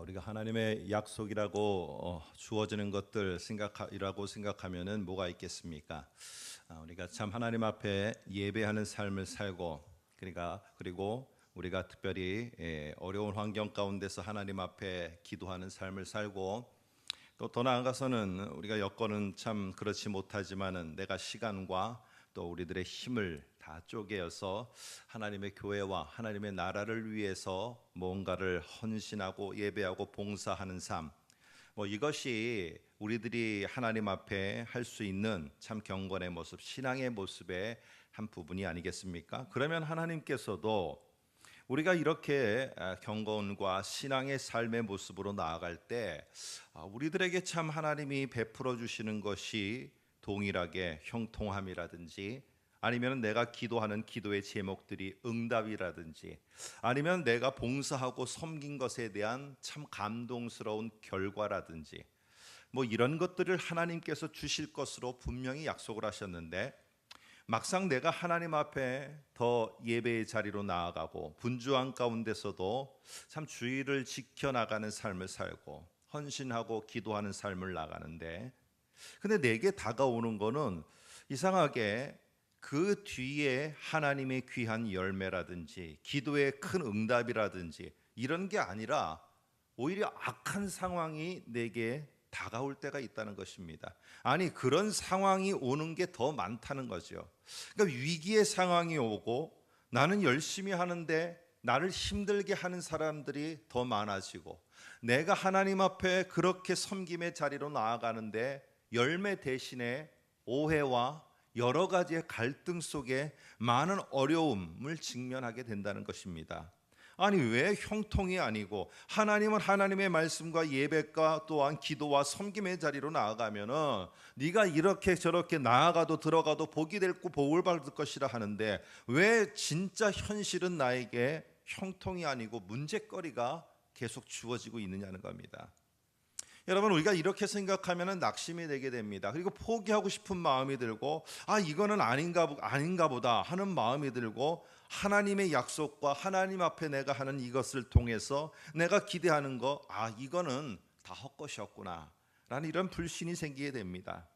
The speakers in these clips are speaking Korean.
우리가 하나님의 약속이라고 주어지는 것들 생각이라고 생각하면은 뭐가 있겠습니까? 우리가 참 하나님 앞에 예배하는 삶을 살고, 그리고 우리가 특별히 어려운 환경 가운데서 하나님 앞에 기도하는 삶을 살고, 또 더 나아가서는 우리가 여건은 참 그렇지 못하지만은 내가 시간과 또 우리들의 힘을 다 쪼개어서 하나님의 교회와 하나님의 나라를 위해서 뭔가를 헌신하고 예배하고 봉사하는 삶, 이것이 우리들이 하나님 앞에 할 수 있는 참 경건의 모습, 신앙의 모습의 한 부분이 아니겠습니까? 그러면 하나님께서도 우리가 이렇게 경건과 신앙의 삶의 모습으로 나아갈 때 우리들에게 참 하나님이 베풀어 주시는 것이 동일하게 형통함이라든지, 아니면 내가 기도하는 기도의 제목들이 응답이라든지, 아니면 내가 봉사하고 섬긴 것에 대한 참 감동스러운 결과라든지, 이런 것들을 하나님께서 주실 것으로 분명히 약속을 하셨는데, 막상 내가 하나님 앞에 더 예배의 자리로 나아가고 분주한 가운데서도 참 주의를 지켜나가는 삶을 살고 헌신하고 기도하는 삶을 나가는데, 근데 내게 다가오는 거는 이상하게 그 뒤에 하나님의 귀한 열매라든지 기도의 큰 응답이라든지 이런 게 아니라 오히려 악한 상황이 내게 다가올 때가 있다는 것입니다. 아니, 그런 상황이 오는 게 더 많다는 거죠. 그러니까 위기의 상황이 오고 나는 열심히 하는데 나를 힘들게 하는 사람들이 더 많아지고, 내가 하나님 앞에 그렇게 섬김의 자리로 나아가는데 열매 대신에 오해와 여러 가지의 갈등 속에 많은 어려움을 직면하게 된다는 것입니다. 아니, 왜 형통이 아니고 하나님은 하나님의 말씀과 예배과 또한 기도와 섬김의 자리로 나아가면은 네가 이렇게 저렇게 나아가도 들어가도 복이 될고 복을 받을 것이라 하는데, 왜 진짜 현실은 나에게 형통이 아니고 문제거리가 계속 주어지고 있느냐는 겁니다. 여러분, 우리가 이렇게 생각하면 낙심이 되게 됩니다. 그리고 포기하고 싶은 마음이 들고, 이거는 아닌가 보다 하는 마음이 들고, 하나님의 약속과 하나님 앞에 내가 하는 이것을 통해서 내가 기대하는 거, 이거는 다 헛것이었구나 라는 이런 불신이 생기게 됩니다.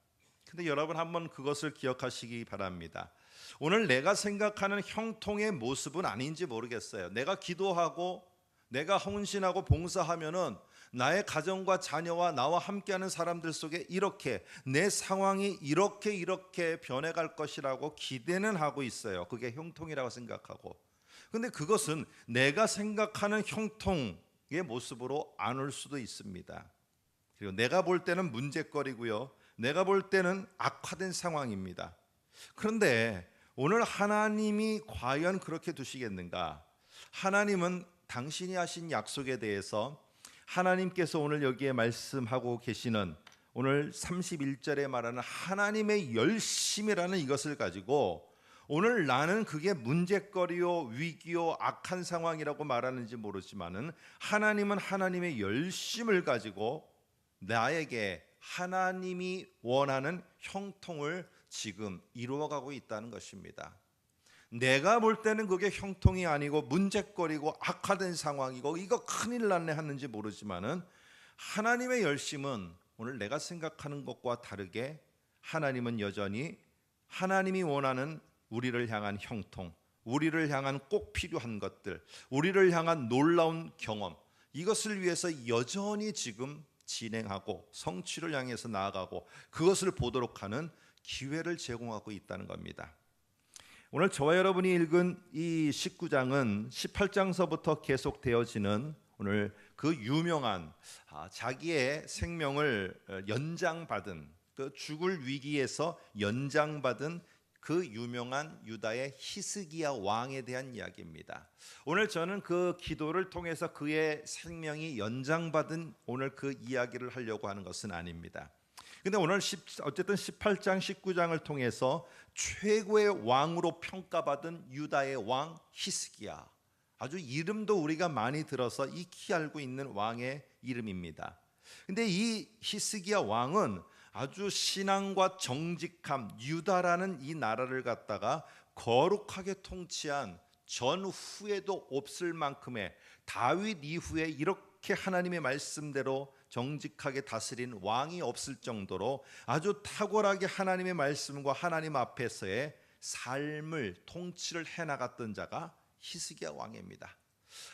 근데 여러분, 한번 그것을 기억하시기 바랍니다. 오늘 내가 생각하는 형통의 모습은 아닌지 모르겠어요. 내가 기도하고 내가 헌신하고 봉사하면은 나의 가정과 자녀와 나와 함께하는 사람들 속에 이렇게 내 상황이 이렇게 변해갈 것이라고 기대는 하고 있어요. 그게 형통이라고 생각하고, 근데 그것은 내가 생각하는 형통의 모습으로 안 올 수도 있습니다. 그리고 내가 볼 때는 문제거리고요, 내가 볼 때는 악화된 상황입니다. 그런데 오늘 하나님이 과연 그렇게 두시겠는가? 하나님은 당신이 하신 약속에 대해서, 하나님께서 오늘 여기에 말씀하고 계시는 오늘 31절에 말하는 하나님의 열심이라는 이것을 가지고, 오늘 나는 그게 문제거리요 위기요 악한 상황이라고 말하는지 모르지만은 하나님은 하나님의 열심을 가지고 나에게 하나님이 원하는 형통을 지금 이루어가고 있다는 것입니다. 내가 볼 때는 그게 형통이 아니고 문제거리고 악화된 상황이고 이거 큰일 났네 하는지 모르지만은, 하나님의 열심은 오늘 내가 생각하는 것과 다르게 하나님은 여전히 하나님이 원하는 우리를 향한 형통, 우리를 향한 꼭 필요한 것들, 우리를 향한 놀라운 경험, 이것을 위해서 여전히 지금 진행하고 성취를 향해서 나아가고 그것을 보도록 하는 기회를 제공하고 있다는 겁니다. 오늘 저와 여러분이 읽은 이 19장은 18장서부터 계속 되어지는 오늘 그 유명한 자기의 생명을 연장받은, 그 죽을 위기에서 연장받은 그 유명한 유다의 히스기야 왕에 대한 이야기입니다. 오늘 저는 그 기도를 통해서 그의 생명이 연장받은 오늘 그 이야기를 하려고 하는 것은 아닙니다. 근데 오늘 어쨌든 18장 19장을 통해서 최고의 왕으로 평가받은 유다의 왕 히스기야, 아주 이름도 우리가 많이 들어서 익히 알고 있는 왕의 이름입니다. 근데 이 히스기야 왕은 아주 신앙과 정직함, 유다라는 이 나라를 갖다가 거룩하게 통치한 전후에도 없을 만큼의, 다윗 이후에 그렇게 하나님의 말씀대로 정직하게 다스린 왕이 없을 정도로 아주 탁월하게 하나님의 말씀과 하나님 앞에서의 삶을 통치를 해나갔던 자가 히스기야 왕입니다.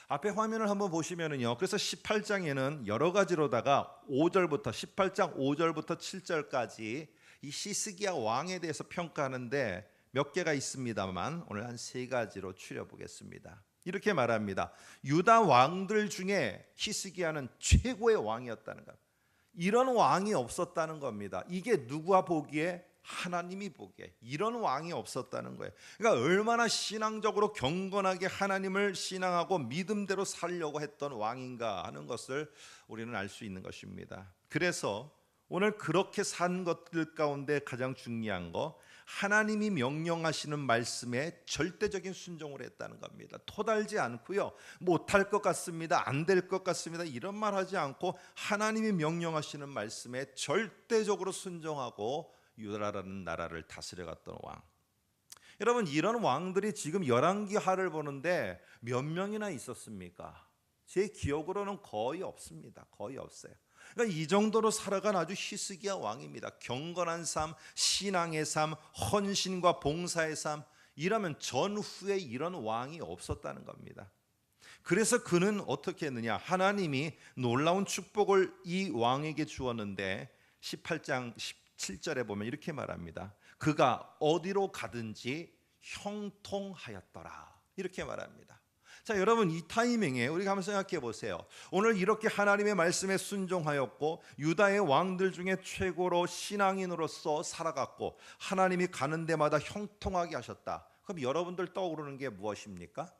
앞에 화면을 한번 보시면은요. 그래서 18장에는 여러 가지로다가 5절부터 18장 5절부터 7절까지 이 히스기야 왕에 대해서 평가하는데 몇 개가 있습니다만 오늘 한 세 가지로 추려 보겠습니다. 이렇게 말합니다. 유다 왕들 중에 히스기야는 최고의 왕이었다는 것. 이런 왕이 없었다는 겁니다. 이게 누가 보기에? 하나님이 보기에 이런 왕이 없었다는 거예요. 그러니까 얼마나 신앙적으로 경건하게 하나님을 신앙하고 믿음대로 살려고 했던 왕인가 하는 것을 우리는 알 수 있는 것입니다. 그래서 오늘 그렇게 산 것들 가운데 가장 중요한 거, 하나님이 명령하시는 말씀에 절대적인 순종을 했다는 겁니다. 토달지 않고요, 못할 것 같습니다, 안 될 것 같습니다 이런 말 하지 않고 하나님이 명령하시는 말씀에 절대적으로 순종하고 유다라는 나라를 다스려갔던 왕. 여러분, 이런 왕들이 지금 열왕기하를 보는데 몇 명이나 있었습니까? 제 기억으로는 거의 없습니다. 거의 없어요. 그러니까 이 정도로 살아간 아주 히스기야 왕입니다. 경건한 삶, 신앙의 삶, 헌신과 봉사의 삶, 이러면 전후에 이런 왕이 없었다는 겁니다. 그래서 그는 어떻게 했느냐? 하나님이 놀라운 축복을 이 왕에게 주었는데 18장 17절에 보면 이렇게 말합니다. 그가 어디로 가든지 형통하였더라, 이렇게 말합니다. 자, 여러분, 이 타이밍에 우리가 한번 생각해 보세요. 오늘 이렇게 하나님의 말씀에 순종하였고 유다의 왕들 중에 최고로 신앙인으로서 살아갔고 하나님이 가는 데마다 형통하게 하셨다. 그럼 여러분들 떠오르는 게 무엇입니까?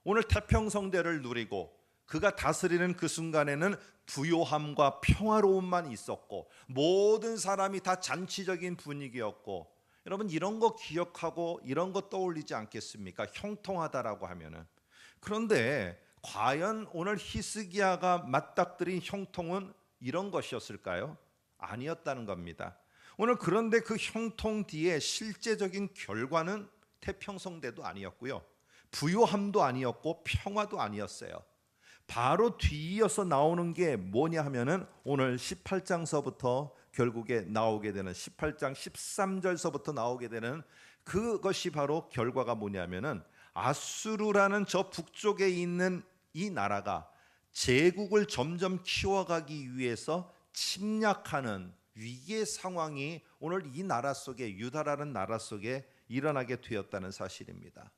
오늘 태평성대를 누리고 그가 다스리는 그 순간에는 부요함과 평화로움만 있었고 모든 사람이 다 잔치적인 분위기였고, 여러분 이런 거 기억하고 이런 거 떠올리지 않겠습니까? 형통하다라고 하면은. 그런데 과연 오늘 히스기야가 맞닥뜨린 형통은 이런 것이었을까요? 아니었다는 겁니다. 오늘 그런데 그 형통 뒤에 실제적인 결과는 태평성대도 아니었고요, 부요함도 아니었고 평화도 아니었어요. 바로 뒤이어서 나오는 게 뭐냐 하면은 오늘 18장서부터 결국에 나오게 되는 18장 13절서부터 나오게 되는 그것이 바로 결과가 뭐냐면은 아수르라는 저 북쪽에 있는 이 나라가 제국을 점점 키워가기 위해서 침략하는 위기의 상황이 오늘 이 나라 속에, 유다라는 나라 속에 일어나게 되었다는 사실입니다.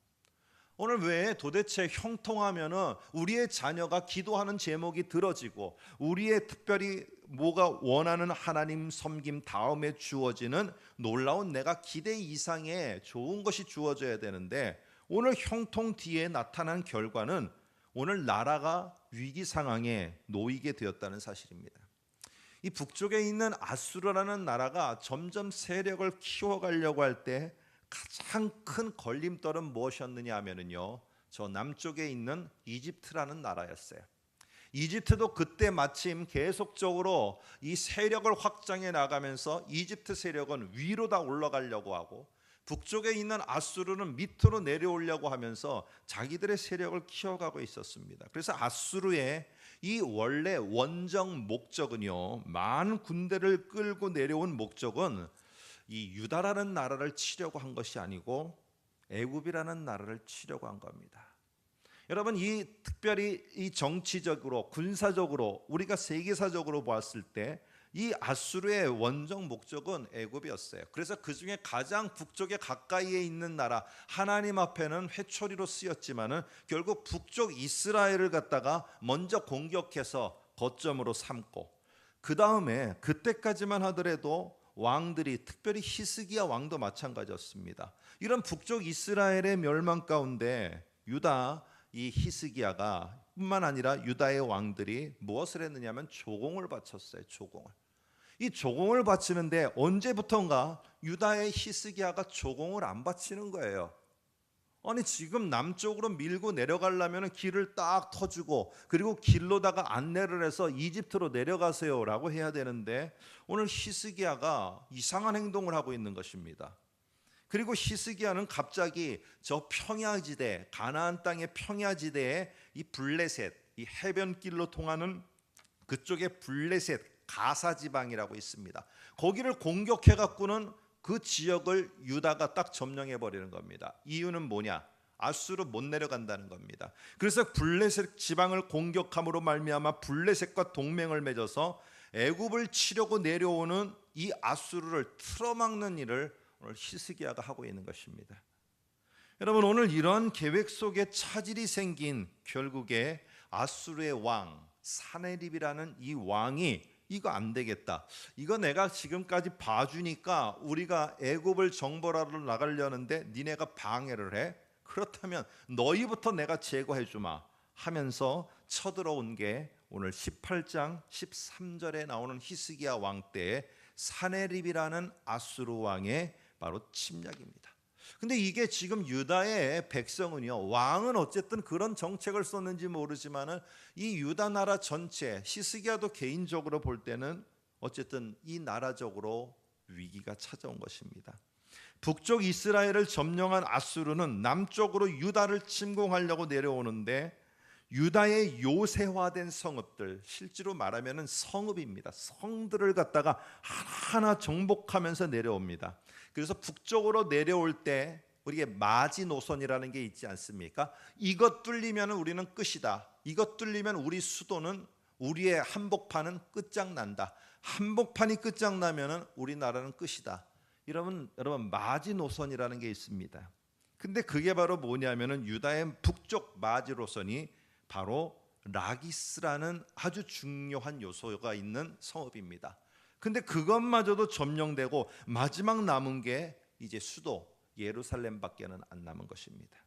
오늘 왜 도대체 형통하면은 우리의 자녀가 기도하는 제목이 들어지고 우리의 특별히 뭐가 원하는 하나님 섬김 다음에 주어지는 놀라운 내가 기대 이상의 좋은 것이 주어져야 되는데 오늘 형통 뒤에 나타난 결과는 오늘 나라가 위기 상황에 놓이게 되었다는 사실입니다. 이 북쪽에 있는 아수르라는 나라가 점점 세력을 키워가려고 할 때 가장 큰 걸림돌은 무엇이었느냐 하면은요, 저 남쪽에 있는 이집트라는 나라였어요. 이집트도 그때 마침 계속적으로 이 세력을 확장해 나가면서 이집트 세력은 위로 다 올라가려고 하고 북쪽에 있는 아수르는 밑으로 내려오려고 하면서 자기들의 세력을 키워가고 있었습니다. 그래서 아수르의 이 원래 원정 목적은요, 많은 군대를 끌고 내려온 목적은 이 유다라는 나라를 치려고 한 것이 아니고 애굽이라는 나라를 치려고 한 겁니다. 여러분, 이 특별히 이 정치적으로 군사적으로 우리가 세계사적으로 보았을 때 이 아수르의 원정 목적은 애굽이었어요. 그래서 그 중에 가장 북쪽에 가까이에 있는 나라, 하나님 앞에는 회초리로 쓰였지만은 결국 북쪽 이스라엘을 갖다가 먼저 공격해서 거점으로 삼고, 그 다음에 그때까지만 하더라도 왕들이, 특별히 히스기야 왕도 마찬가지였습니다. 이런 북쪽 이스라엘의 멸망 가운데 유다 이 히스기야가 뿐만 아니라 유다의 왕들이 무엇을 했느냐면 조공을 바쳤어요. 조공을. 이 조공을 바치는데 언제부턴가 유다의 히스기야가 조공을 안 바치는 거예요. 아니, 지금 남쪽으로 밀고 내려가려면 길을 딱 터주고 그리고 길로다가 안내를 해서 이집트로 내려가세요 라고 해야 되는데 오늘 히스기야가 이상한 행동을 하고 있는 것입니다. 그리고 히스기야는 갑자기 저 평야지대, 가나안 땅의 평야지대에 이 블레셋, 이 해변길로 통하는 그쪽에 블레셋 가사 지방이라고 있습니다. 거기를 공격해 갖고는 그 지역을 유다가 딱 점령해 버리는 겁니다. 이유는 뭐냐? 아수르 못 내려간다는 겁니다. 그래서 블레셋 지방을 공격함으로 말미암아 블레셋과 동맹을 맺어서 애굽을 치려고 내려오는 이 아수르를 틀어막는 일을 오늘 히스기야가 하고 있는 것입니다. 여러분, 오늘 이런 계획 속에 차질이 생긴 결국에 아수르의 왕 사네립이라는 이 왕이 이거 안 되겠다. 이거 내가 지금까지 봐주니까 우리가 애굽을 정벌하러 나가려는데 니네가 방해를 해. 그렇다면 너희부터 내가 제거해 주마 하면서 쳐들어온 게 오늘 18장 13절에 나오는 히스기야 왕 때의 사네립이라는 아수르 왕의 바로 침략입니다. 근데 이게 지금 유다의 백성은요, 왕은 어쨌든 그런 정책을 썼는지 모르지만은 이 유다 나라 전체, 히스기야도 개인적으로 볼 때는 어쨌든 이 나라적으로 위기가 찾아온 것입니다. 북쪽 이스라엘을 점령한 아수르는 남쪽으로 유다를 침공하려고 내려오는데 유다의 요새화된 성읍들, 실제로 말하면 성읍입니다. 성들을 갖다가 하나하나 정복하면서 내려옵니다. 그래서 북쪽으로 내려올 때 우리에게 마지노선이라는 게 있지 않습니까? 이것 뚫리면 우리는 끝이다. 이것 뚫리면 우리 수도는, 우리의 한복판은 끝장난다. 한복판이 끝장나면 우리나라는 끝이다. 여러분 마지노선이라는 게 있습니다. 근데 그게 바로 뭐냐면은 유다의 북쪽 마지노선이 바로 라기스라는 아주 중요한 요소가 있는 성읍입니다. 근데 그것마저도 점령되고 마지막 남은 게 이제 수도 예루살렘밖에는 안 남은 것입니다.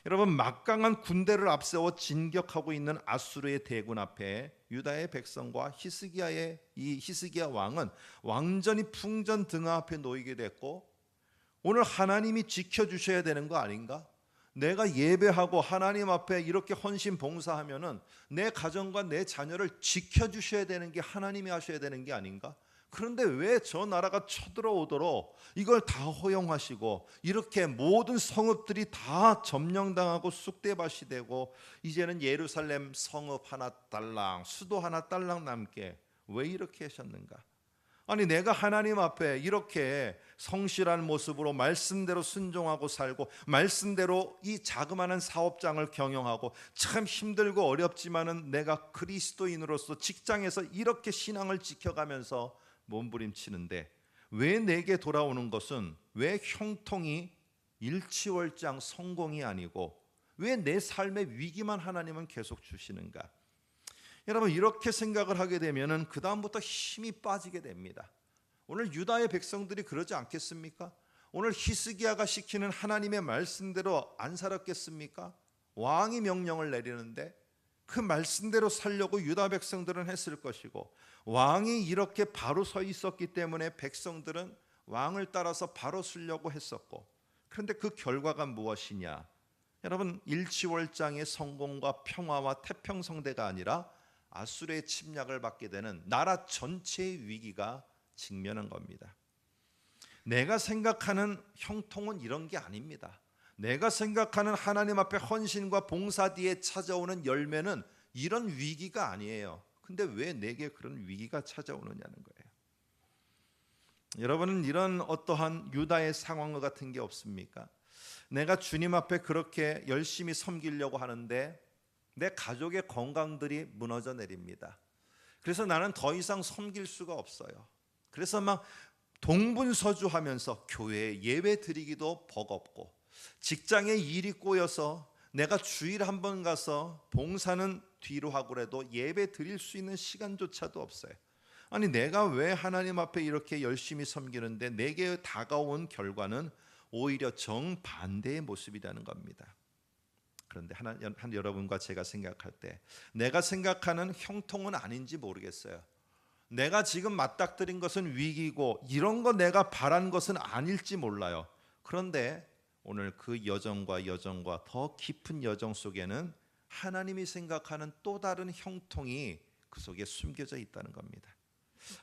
여러분, 막강한 군대를 앞세워 진격하고 있는 아수르의 대군 앞에 유다의 백성과 히스기야 왕은 완전히 풍전등화 앞에 놓이게 됐고, 오늘 하나님이 지켜주셔야 되는 거 아닌가? 내가 예배하고 하나님 앞에 이렇게 헌신 봉사하면은 내 가정과 내 자녀를 지켜주셔야 되는 게 하나님이 하셔야 되는 게 아닌가? 그런데 왜 저 나라가 쳐들어오도록 이걸 다 허용하시고 이렇게 모든 성읍들이 다 점령당하고 쑥대밭이 되고 이제는 예루살렘 성읍 하나 딸랑, 수도 하나 딸랑 남게 왜 이렇게 하셨는가? 아니, 내가 하나님 앞에 이렇게 성실한 모습으로 말씀대로 순종하고 살고 말씀대로 이 자그마한 사업장을 경영하고 참 힘들고 어렵지만은 내가 그리스도인으로서 직장에서 이렇게 신앙을 지켜가면서 몸부림치는데 왜 내게 돌아오는 것은 왜 형통이 일취월장 성공이 아니고 왜 내 삶의 위기만 하나님은 계속 주시는가? 여러분, 이렇게 생각을 하게 되면은 그 다음부터 힘이 빠지게 됩니다. 오늘 유다의 백성들이 그러지 않겠습니까? 오늘 히스기야가 시키는 하나님의 말씀대로 안 살았겠습니까? 왕이 명령을 내리는데 그 말씀대로 살려고 유다 백성들은 했을 것이고, 왕이 이렇게 바로 서 있었기 때문에 백성들은 왕을 따라서 바로 서려고 했었고, 그런데 그 결과가 무엇이냐? 여러분, 일취월장의 성공과 평화와 태평성대가 아니라 아수르의 침략을 받게 되는 나라 전체의 위기가 직면한 겁니다. 내가 생각하는 형통은 이런 게 아닙니다. 내가 생각하는 하나님 앞에 헌신과 봉사 뒤에 찾아오는 열매는 이런 위기가 아니에요. 근데 왜 내게 그런 위기가 찾아오느냐는 거예요. 여러분은 이런 어떠한 유다의 상황과 같은 게 없습니까? 내가 주님 앞에 그렇게 열심히 섬기려고 하는데 내 가족의 건강들이 무너져 내립니다. 그래서 나는 더 이상 섬길 수가 없어요. 그래서 막 동분서주하면서 교회에 예배 드리기도 버겁고, 직장에 일이 꼬여서 내가 주일에 한 번 가서 봉사는 뒤로 하고 그래도 예배 드릴 수 있는 시간조차도 없어요. 아니, 내가 왜 하나님 앞에 이렇게 열심히 섬기는데 내게 다가온 결과는 오히려 정반대의 모습이라는 겁니다. 그런데 여러분과 제가 생각할 때 내가 생각하는 형통은 아닌지 모르겠어요. 내가 지금 맞닥뜨린 것은 위기고 이런 거 내가 바란 것은 아닐지 몰라요. 그런데 오늘 그 여정과 더 깊은 여정 속에는 하나님이 생각하는 또 다른 형통이 그 속에 숨겨져 있다는 겁니다.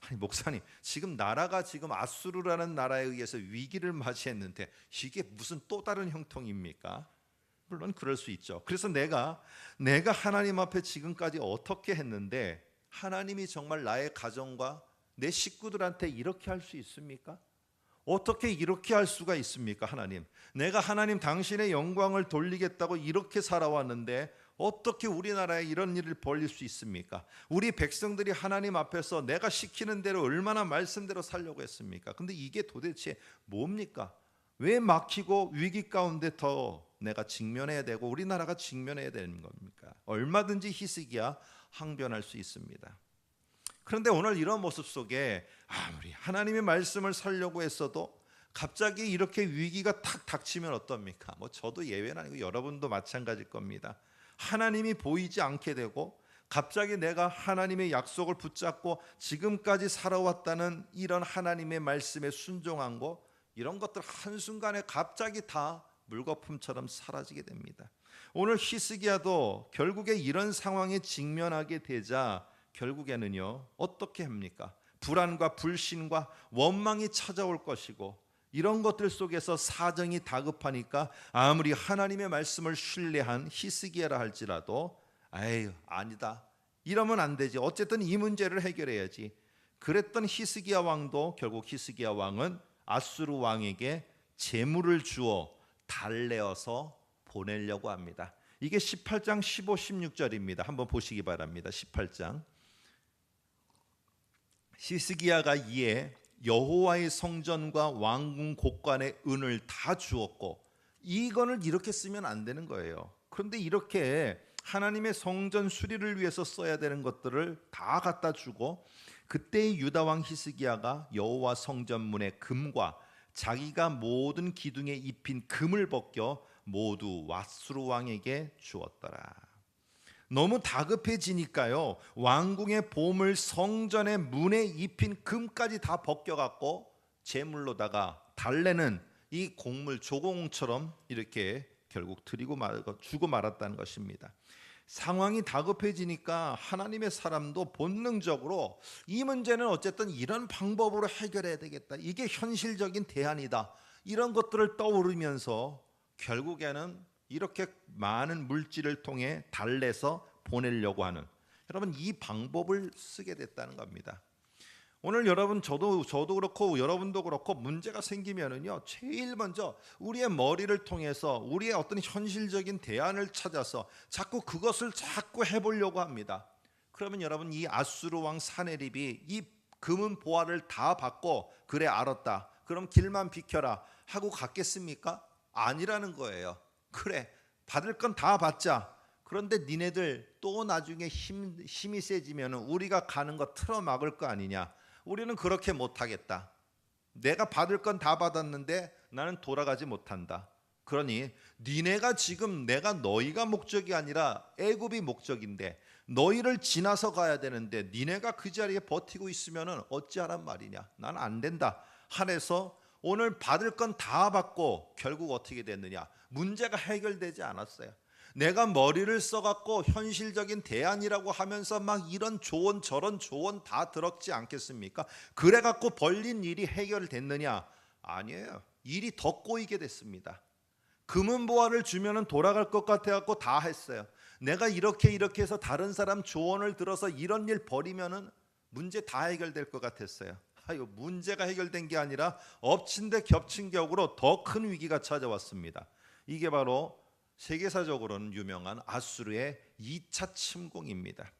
아니, 목사님, 지금 나라가 지금 아수르라는 나라에 의해서 위기를 맞이했는데 이게 무슨 또 다른 형통입니까? 물론 그럴 수 있죠. 그래서 내가 하나님 앞에 지금까지 어떻게 했는데 하나님이 정말 나의 가정과 내 식구들한테 이렇게 할 수 있습니까? 어떻게 이렇게 할 수가 있습니까? 하나님, 내가 하나님 당신의 영광을 돌리겠다고 이렇게 살아왔는데 어떻게 우리나라에 이런 일을 벌일 수 있습니까? 우리 백성들이 하나님 앞에서 내가 시키는 대로 얼마나 말씀대로 살려고 했습니까? 근데 이게 도대체 뭡니까? 왜 막히고 위기 가운데 더 내가 직면해야 되고 우리나라가 직면해야 되는 겁니까? 얼마든지 히스기야 항변할 수 있습니다. 그런데 오늘 이런 모습 속에 아무리 하나님의 말씀을 살려고 했어도 갑자기 이렇게 위기가 탁 닥치면 어떻습니까? 저도 예외는 아니고 여러분도 마찬가지일 겁니다. 하나님이 보이지 않게 되고 갑자기 내가 하나님의 약속을 붙잡고 지금까지 살아왔다는 이런 하나님의 말씀에 순종한 거, 이런 것들 한순간에 갑자기 다 물거품처럼 사라지게 됩니다. 오늘 히스기야도 결국에 이런 상황에 직면하게 되자 결국에는요 어떻게 합니까? 불안과 불신과 원망이 찾아올 것이고 이런 것들 속에서 사정이 다급하니까 아무리 하나님의 말씀을 신뢰한 히스기야라 할지라도 아유 아니다 이러면 안 되지, 어쨌든 이 문제를 해결해야지. 그랬던 히스기야 왕도 결국 히스기야 왕은 아수르 왕에게 재물을 주어 달래어서 보내려고 합니다. 이게 18장 15, 16절입니다. 한번 보시기 바랍니다. 18장. 히스기야가 이에 여호와의 성전과 왕궁 곳간의 은을 다 주었고, 이거를 이렇게 쓰면 안 되는 거예요. 그런데 이렇게 하나님의 성전 수리를 위해서 써야 되는 것들을 다 갖다 주고, 그때의 유다 왕 히스기야가 여호와 성전 문의 금과 자기가 모든 기둥에 입힌 금을 벗겨 모두 아수르 왕에게 주었더라. 너무 다급해지니까요 왕궁의 보물 성전의 문에 입힌 금까지 다 벗겨갖고 제물로다가 달래는 이 곡물 조공처럼 이렇게 결국 드리고 주고 말았다는 것입니다. 상황이 다급해지니까 하나님의 사람도 본능적으로 이 문제는 어쨌든 이런 방법으로 해결해야 되겠다, 이게 현실적인 대안이다, 이런 것들을 떠오르면서 결국에는 이렇게 많은 물질을 통해 달래서 보내려고 하는, 여러분 이 방법을 쓰게 됐다는 겁니다. 오늘 여러분 저도 그렇고 여러분도 그렇고 문제가 생기면은요 제일 먼저 우리의 머리를 통해서 우리의 어떤 현실적인 대안을 찾아서 자꾸 그것을 자꾸 해보려고 합니다. 그러면 여러분 이 아수르 왕 사네립이 이 금은 보화를 다 받고 그래 알았다 그럼 길만 비켜라 하고 갔겠습니까? 아니라는 거예요. 그래 받을 건 다 받자. 그런데 니네들 또 나중에 힘이 세지면 우리가 가는 거 틀어막을 거 아니냐. 우리는 그렇게 못하겠다. 내가 받을 건 다 받았는데 나는 돌아가지 못한다. 그러니 니네가 지금 내가 너희가 목적이 아니라 애굽이 목적인데 너희를 지나서 가야 되는데 니네가 그 자리에 버티고 있으면 어찌하란 말이냐. 난 안 된다 하면서 오늘 받을 건 다 받고 결국 어떻게 됐느냐. 문제가 해결되지 않았어요. 내가 머리를 써갖고 현실적인 대안이라고 하면서 막 이런 조언 저런 조언 다 들었지 않겠습니까? 그래갖고 벌린 일이 해결됐느냐? 아니에요. 일이 더 꼬이게 됐습니다. 금은 보화를 주면은 돌아갈 것 같아갖고 다 했어요. 내가 이렇게 해서 다른 사람 조언을 들어서 이런 일 벌이면은 문제 다 해결될 것 같았어요. 아유, 문제가 해결된 게 아니라 엎친 데 겹친 격으로 더 큰 위기가 찾아왔습니다. 이게 바로 세계사적으로는 유명한 아수르의 2차 침공입니다.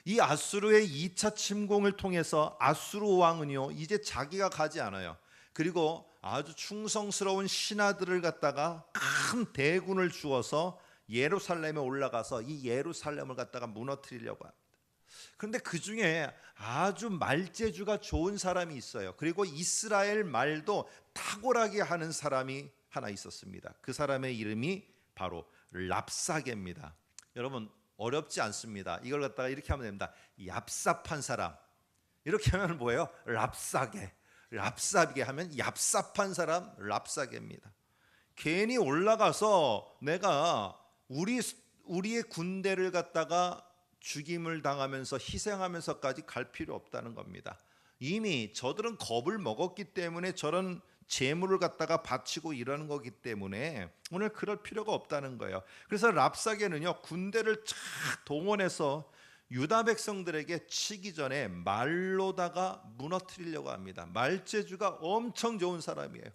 이 아수르의 2차 침공을 통해서 아수르 왕은요 이제 자기가 가지 않아요. 그리고 아주 충성스러운 신하들을 갖다가 큰 대군을 주어서 예루살렘에 올라가서 이 예루살렘을 갖다가 무너뜨리려고 합니다. 그런데 그 중에 아주 말재주가 좋은 사람이 있어요. 그리고 이스라엘 말도 탁월하게 하는 사람이 하나 있었습니다. 그 사람의 이름이 바로 랍사게입니다. 여러분 어렵지 않습니다. 이걸 갖다가 이렇게 하면 됩니다. 얍삽한 사람. 이렇게 하면 뭐예요? 랍사게. 랍사게 하면 얍삽한 사람 랍사게입니다. 괜히 올라가서 내가 우리의 군대를 갖다가 죽임을 당하면서 희생하면서까지 갈 필요 없다는 겁니다. 이미 저들은 겁을 먹었기 때문에 저런 재물을 갖다가 바치고 이러는 거기 때문에 오늘 그럴 필요가 없다는 거예요. 그래서 랍사게는요, 군대를 쫙 동원해서 유다 백성들에게 치기 전에 말로다가 무너뜨리려고 합니다. 말재주가 엄청 좋은 사람이에요.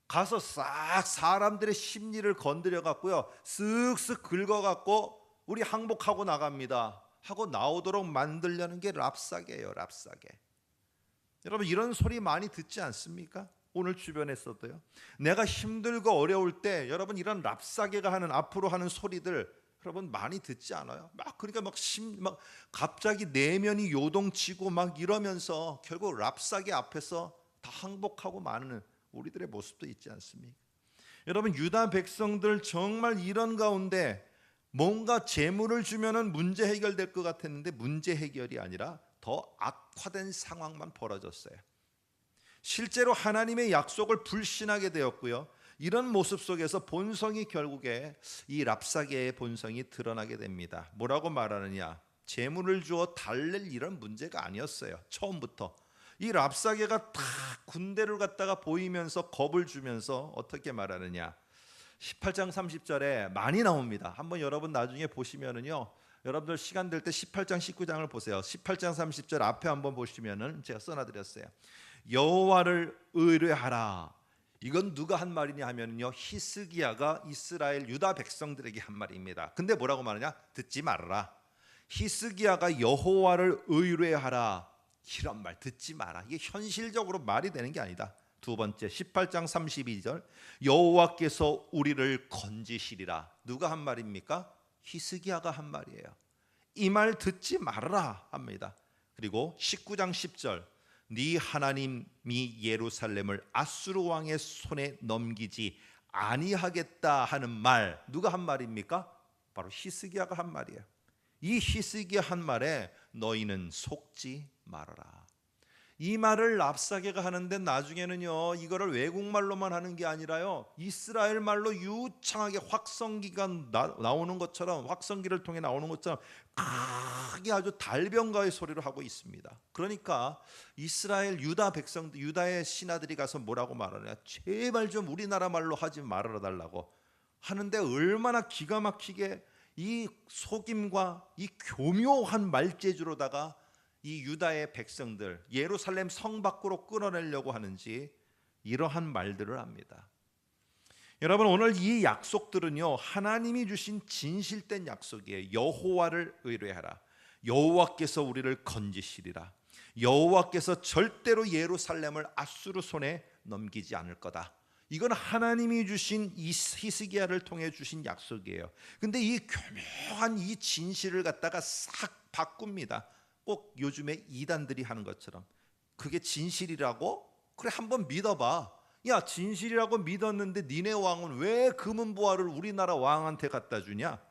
가서 싹 사람들의 심리를 건드려 갖고요, 쓱쓱 긁어 갖고 우리 항복하고 나갑니다 하고 나오도록 만들려는 게 랍사게예요. 랍사게. 여러분, 이런 소리 많이 듣지 않습니까? 오늘 주변에서도요. 내가 힘들고 어려울 때 여러분, 이런 랍사게가 하는, 앞으로 하는 소리들 여러분 많이 듣지 않아요? 그러니까 막 갑자기 내면이 요동치고 막 이러면서 결국 랍사게 앞에서 다 항복하고 마는 우리들의 모습도 있지 않습니까? 여러분, 유다 백성들 정말 이런 가운데 뭔가 재물을 주면은 문제 해결될 것 같았는데 문제 해결이 아니라 더 악화된 상황만 벌어졌어요. 실제로 하나님의 약속을 불신하게 되었고요. 이런 모습 속에서 본성이 결국에 이 랍사게의 본성이 드러나게 됩니다. 뭐라고 말하느냐? 재물을 주어 달랠 이런 문제가 아니었어요. 처음부터. 이 랍사게가 다 군대를 갖다가 보이면서 겁을 주면서 어떻게 말하느냐? 18장 30절에 많이 나옵니다. 한번 여러분 나중에 보시면은요, 여러분들 시간 될 때 18장 19장을 보세요. 18장 30절 앞에 한번 보시면은 제가 써놔드렸어요. 여호와를 의뢰하라. 이건 누가 한 말이냐 하면요, 히스기야가 이스라엘 유다 백성들에게 한 말입니다. 근데 뭐라고 말하냐? 듣지 말아라. 히스기야가 여호와를 의뢰하라, 이런 말 듣지 마라. 이게 현실적으로 말이 되는 게 아니다. 두 번째, 18장 32절, 여호와께서 우리를 건지시리라. 누가 한 말입니까? 히스기야가 한 말이에요. 이 말 듣지 말아라 합니다. 그리고 19장 10절, 네 하나님이 예루살렘을 아수르 왕의 손에 넘기지 아니하겠다 하는 말, 누가 한 말입니까? 바로 히스기야가 한 말이에요. 이 히스기야 한 말에 너희는 속지 말아라. 이 말을 랍사게가 하는데 나중에는요, 이거를 외국말로만 하는 게 아니라요, 이스라엘 말로 유창하게 확성기가 나오는 것처럼, 확성기를 통해 나오는 것처럼 크게 아주 달변가의 소리로 하고 있습니다. 그러니까 이스라엘 유다 백성들, 유다의 신하들이 가서 뭐라고 말하냐? 제발 좀 우리나라 말로 하지 말아 달라고 하는데, 얼마나 기가 막히게 이 속임과 이 교묘한 말재주로다가 이 유다의 백성들, 예루살렘 성 밖으로 끌어내려고 하는지 이러한 말들을 합니다. 여러분, 오늘 이 약속들은요, 하나님이 주신 진실된 약속이에요. 여호와를 의뢰하라. 여호와께서 우리를 건지시리라. 여호와께서 절대로 예루살렘을 아수르 손에 넘기지 않을 거다. 이건 하나님이 주신 이 히스기야를 통해 주신 약속이에요. 근데 이 교묘한 이 진실을 갖다가 싹 바꿉니다. 꼭 요즘에 이단들이 하는 것처럼. 그게 진실이라고? 그래, 한번 믿어봐. 야, 진실이라고 믿었는데 니네 왕은 왜 금은보화를 우리나라 왕한테 갖다 주냐?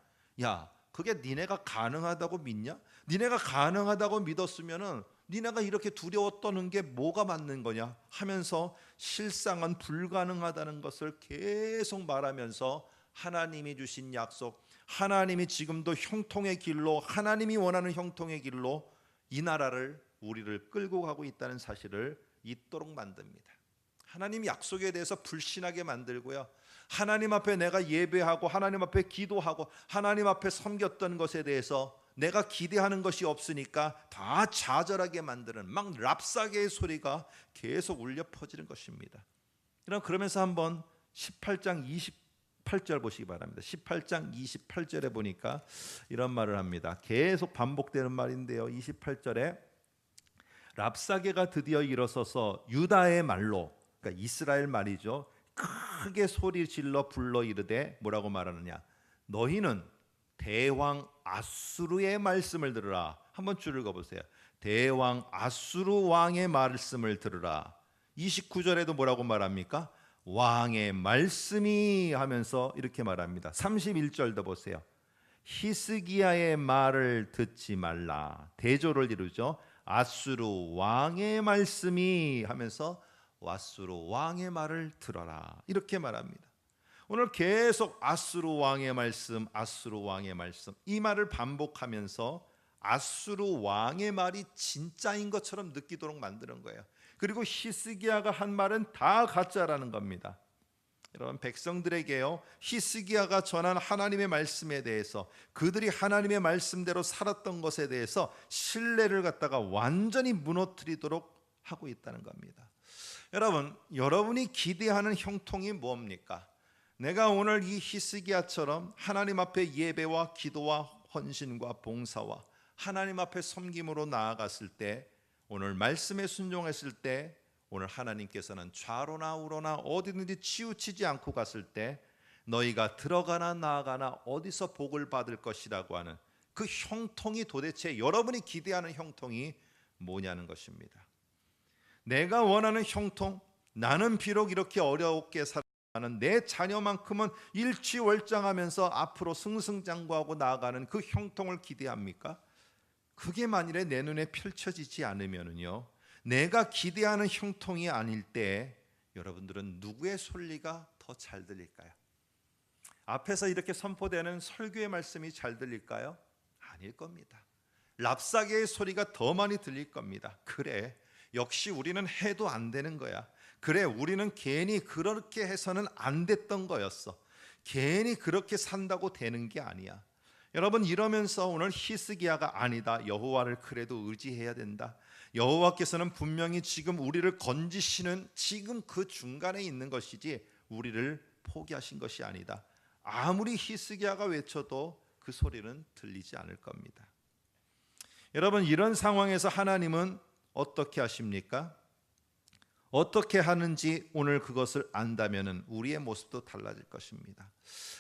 야, 그게 니네가 가능하다고 믿냐? 니네가 가능하다고 믿었으면은 니네가 이렇게 두려워 떠는 게 뭐가 맞는 거냐 하면서 실상은 불가능하다는 것을 계속 말하면서 하나님이 주신 약속, 하나님이 지금도 형통의 길로, 하나님이 원하는 형통의 길로 이 나라를, 우리를 끌고 가고 있다는 사실을 잊도록 만듭니다. 하나님 약속에 대해서 불신하게 만들고요, 하나님 앞에 내가 예배하고 하나님 앞에 기도하고 하나님 앞에 섬겼던 것에 대해서 내가 기대하는 것이 없으니까 다 좌절하게 만드는 막 랍사게의 소리가 계속 울려 퍼지는 것입니다. 그러면서 한번 18장 28절 보시기 바랍니다. 18장 28절에 보니까 이런 말을 합니다. 계속 반복되는 말인데요, 28절에 랍사게가 드디어 일어서서 유다의 말로, 그러니까 이스라엘 말이죠, 크게 소리 질러 불러 이르되 뭐라고 말하느냐? 너희는 대왕 아수르의 말씀을 들으라. 한번 줄을 그어보세요. 대왕 아수르 왕의 말씀을 들으라. 29절에도 뭐라고 말합니까? 왕의 말씀이 하면서 이렇게 말합니다. 31절도 보세요. 히스기야의 말을 듣지 말라. 대조를 이루죠. 아수르 왕의 말씀이 하면서 아수르 왕의 말을 들어라, 이렇게 말합니다. 오늘 계속 아수르 왕의 말씀, 아수르 왕의 말씀, 이 말을 반복하면서 아수르 왕의 말이 진짜인 것처럼 느끼도록 만드는 거예요. 그리고 히스기야가 한 말은 다 가짜라는 겁니다. 여러분, 백성들에게요, 히스기야가 전한 하나님의 말씀에 대해서, 그들이 하나님의 말씀대로 살았던 것에 대해서 신뢰를 갖다가 완전히 무너뜨리도록 하고 있다는 겁니다. 여러분, 여러분이 기대하는 형통이 뭡니까? 내가 오늘 이 히스기야처럼 하나님 앞에 예배와 기도와 헌신과 봉사와 하나님 앞에 섬김으로 나아갔을 때, 오늘 말씀에 순종했을 때, 오늘 하나님께서는 좌로나 우로나 어디든지 치우치지 않고 갔을 때 너희가 들어가나 나아가나 어디서 복을 받을 것이라고 하는 그 형통이 도대체 여러분이 기대하는 형통이 뭐냐는 것입니다. 내가 원하는 형통, 나는 비록 이렇게 어렵게 살아가는 내 자녀만큼은 일취월장하면서 앞으로 승승장구하고 나아가는 그 형통을 기대합니까? 그게 만일에 내 눈에 펼쳐지지 않으면요, 내가 기대하는 형통이 아닐 때 여러분들은 누구의 소리가 더 잘 들릴까요? 앞에서 이렇게 선포되는 설교의 말씀이 잘 들릴까요? 아닐 겁니다. 랍사게의 소리가 더 많이 들릴 겁니다. 그래, 역시 우리는 해도 안 되는 거야. 그래, 우리는 괜히 그렇게 해서는 안 됐던 거였어. 괜히 그렇게 산다고 되는 게 아니야. 여러분, 이러면서 오늘 히스기야가 아니다, 여호와를 그래도 의지해야 된다, 여호와께서는 분명히 지금 우리를 건지시는 지금 그 중간에 있는 것이지 우리를 포기하신 것이 아니다, 아무리 히스기야가 외쳐도 그 소리는 들리지 않을 겁니다. 여러분, 이런 상황에서 하나님은 어떻게 하십니까? 어떻게 하는지 오늘 그것을 안다면 우리의 모습도 달라질 것입니다.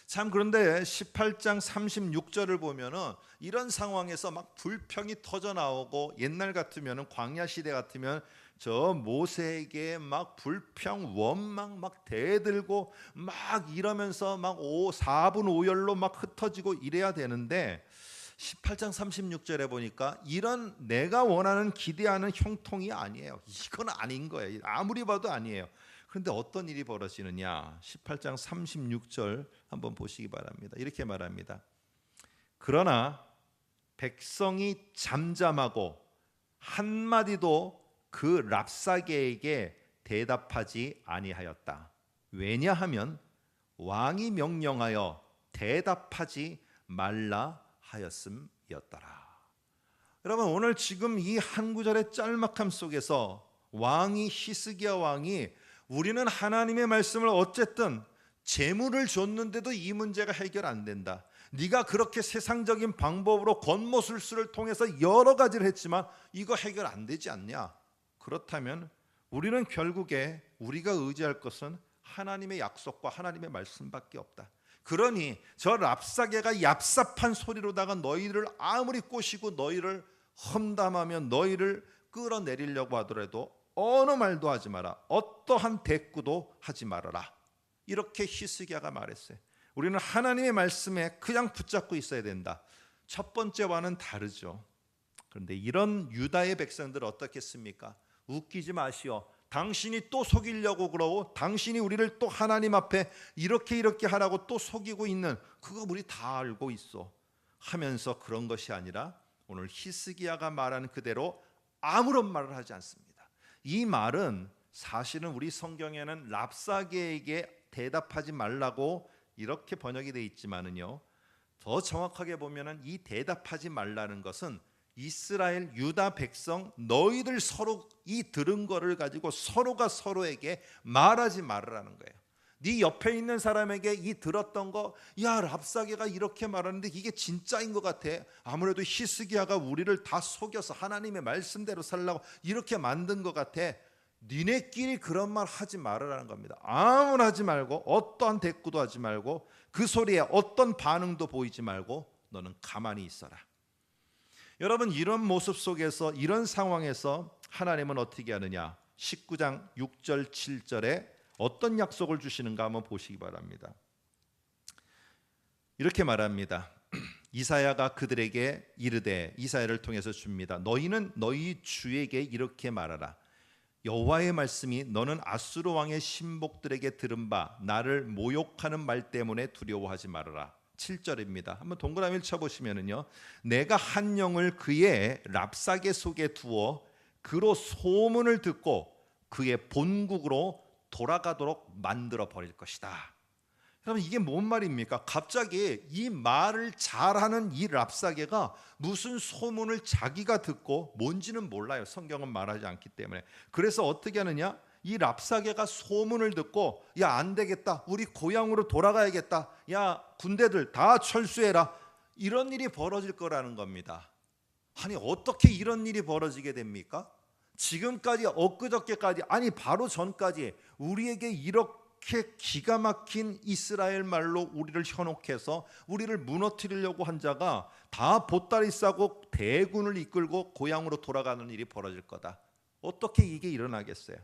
참, 그런데 18장 36절을 보면은 이런 상황에서 막 불평이 터져 나오고, 옛날 같으면은 광야 시대 같으면 저 모세에게 막 불평 원망 막 대들고 막 이러면서 막 4분 5열로 막 흩어지고 이래야 되는데, 18장 36절에 보니까 이런 내가 원하는 기대하는 형통이 아니에요. 이건 아닌 거예요. 아무리 봐도 아니에요. 그런데 어떤 일이 벌어지느냐? 18장 36절 한번 보시기 바랍니다. 이렇게 말합니다. 그러나 백성이 잠잠하고 한마디도 그 랍사게에게 대답하지 아니하였다. 왜냐하면 왕이 명령하여 대답하지 말라 하였음이었더라. 여러분, 오늘 지금 이 한 구절의 짤막함 속에서 히스기야 왕이 우리는 하나님의 말씀을 어쨌든 재물을 줬는데도 이 문제가 해결 안 된다, 네가 그렇게 세상적인 방법으로 권모술수를 통해서 여러 가지를 했지만 이거 해결 안 되지 않냐? 그렇다면 우리는 결국에 우리가 의지할 것은 하나님의 약속과 하나님의 말씀밖에 없다. 그러니 저 랍사게가 얍삽한 소리로다가 너희를 아무리 꼬시고 너희를 험담하며 너희를 끌어내리려고 하더라도 어느 말도 하지 마라, 어떠한 대꾸도 하지 말아라, 이렇게 히스기야가 말했어요. 우리는 하나님의 말씀에 그냥 붙잡고 있어야 된다. 첫 번째와는 다르죠. 그런데 이런 유다의 백성들 어떻겠습니까? 웃기지 마시오, 당신이 또 속이려고 그러고 당신이 우리를 또 하나님 앞에 이렇게 하라고 또 속이고 있는 그거 우리 다 알고 있어 하면서 그런 것이 아니라 오늘 히스기야가 말한 그대로 아무런 말을 하지 않습니다. 이 말은 사실은 우리 성경에는 랍사게에게 대답하지 말라고 이렇게 번역이 되어 있지만은요, 더 정확하게 보면은 이 대답하지 말라는 것은 이스라엘 유다 백성 너희들 서로 이 들은 거를 가지고 서로가 서로에게 말하지 말으라는 거예요. 네 옆에 있는 사람에게 이 들었던 거, 야, 랍사게가 이렇게 말하는데 이게 진짜인 것 같아, 아무래도 히스기야가 우리를 다 속여서 하나님의 말씀대로 살라고 이렇게 만든 것 같아, 니네끼리 그런 말 하지 말으라는 겁니다. 아무나 하지 말고 어떠한 대꾸도 하지 말고 그 소리에 어떤 반응도 보이지 말고 너는 가만히 있어라. 여러분, 이런 모습 속에서 이런 상황에서 하나님은 어떻게 하느냐? 19장 6절 7절에 어떤 약속을 주시는가 한번 보시기 바랍니다. 이렇게 말합니다. 이사야가 그들에게 이르되, 이사야를 통해서 줍니다. 너희는 너희 주에게 이렇게 말하라. 여호와의 말씀이 너는 아수르 왕의 신복들에게 들은 바 나를 모욕하는 말 때문에 두려워하지 말아라. 7절입니다. 한번 동그라미를 쳐보시면은요, 내가 한 영을 그의 랍사게 속에 두어 그로 소문을 듣고 그의 본국으로 돌아가도록 만들어 버릴 것이다. 여러분, 이게 뭔 말입니까? 갑자기 이 말을 잘하는 이 랍사게가 무슨 소문을 자기가 듣고, 뭔지는 몰라요. 성경은 말하지 않기 때문에. 그래서 어떻게 하느냐? 이 랍사게가 소문을 듣고, 야, 안 되겠다, 우리 고향으로 돌아가야겠다, 야, 군대들 다 철수해라, 이런 일이 벌어질 거라는 겁니다. 아니, 어떻게 이런 일이 벌어지게 됩니까? 지금까지, 엊그저께까지, 아니 바로 전까지 우리에게 이렇게 기가 막힌 이스라엘 말로 우리를 현혹해서 우리를 무너뜨리려고 한 자가 다 보따리 싸고 대군을 이끌고 고향으로 돌아가는 일이 벌어질 거다. 어떻게 이게 일어나겠어요?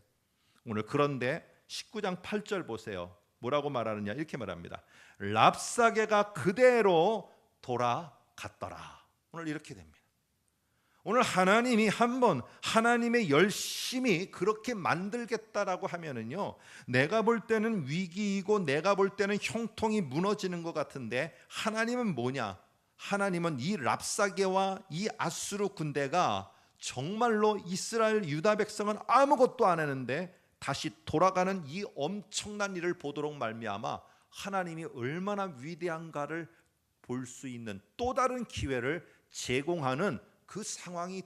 오늘 그런데 19장 8절 보세요. 뭐라고 말하느냐? 이렇게 말합니다. 랍사게가 그대로 돌아갔더라. 오늘 이렇게 됩니다. 오늘 하나님이 한번 하나님의 열심히 그렇게 만들겠다라고 하면은요, 내가 볼 때는 위기이고 내가 볼 때는 형통이 무너지는 것 같은데, 하나님은 뭐냐? 하나님은 이 랍사게와 이 아수르 군대가 정말로 이스라엘 유다 백성은 아무것도 안 했는데 다시 돌아가는 이 엄청난 일을 보도록 말미암아 하나님이 얼마나 위대한가를 볼 수 있는 또 다른 기회를 제공하는 그 상황이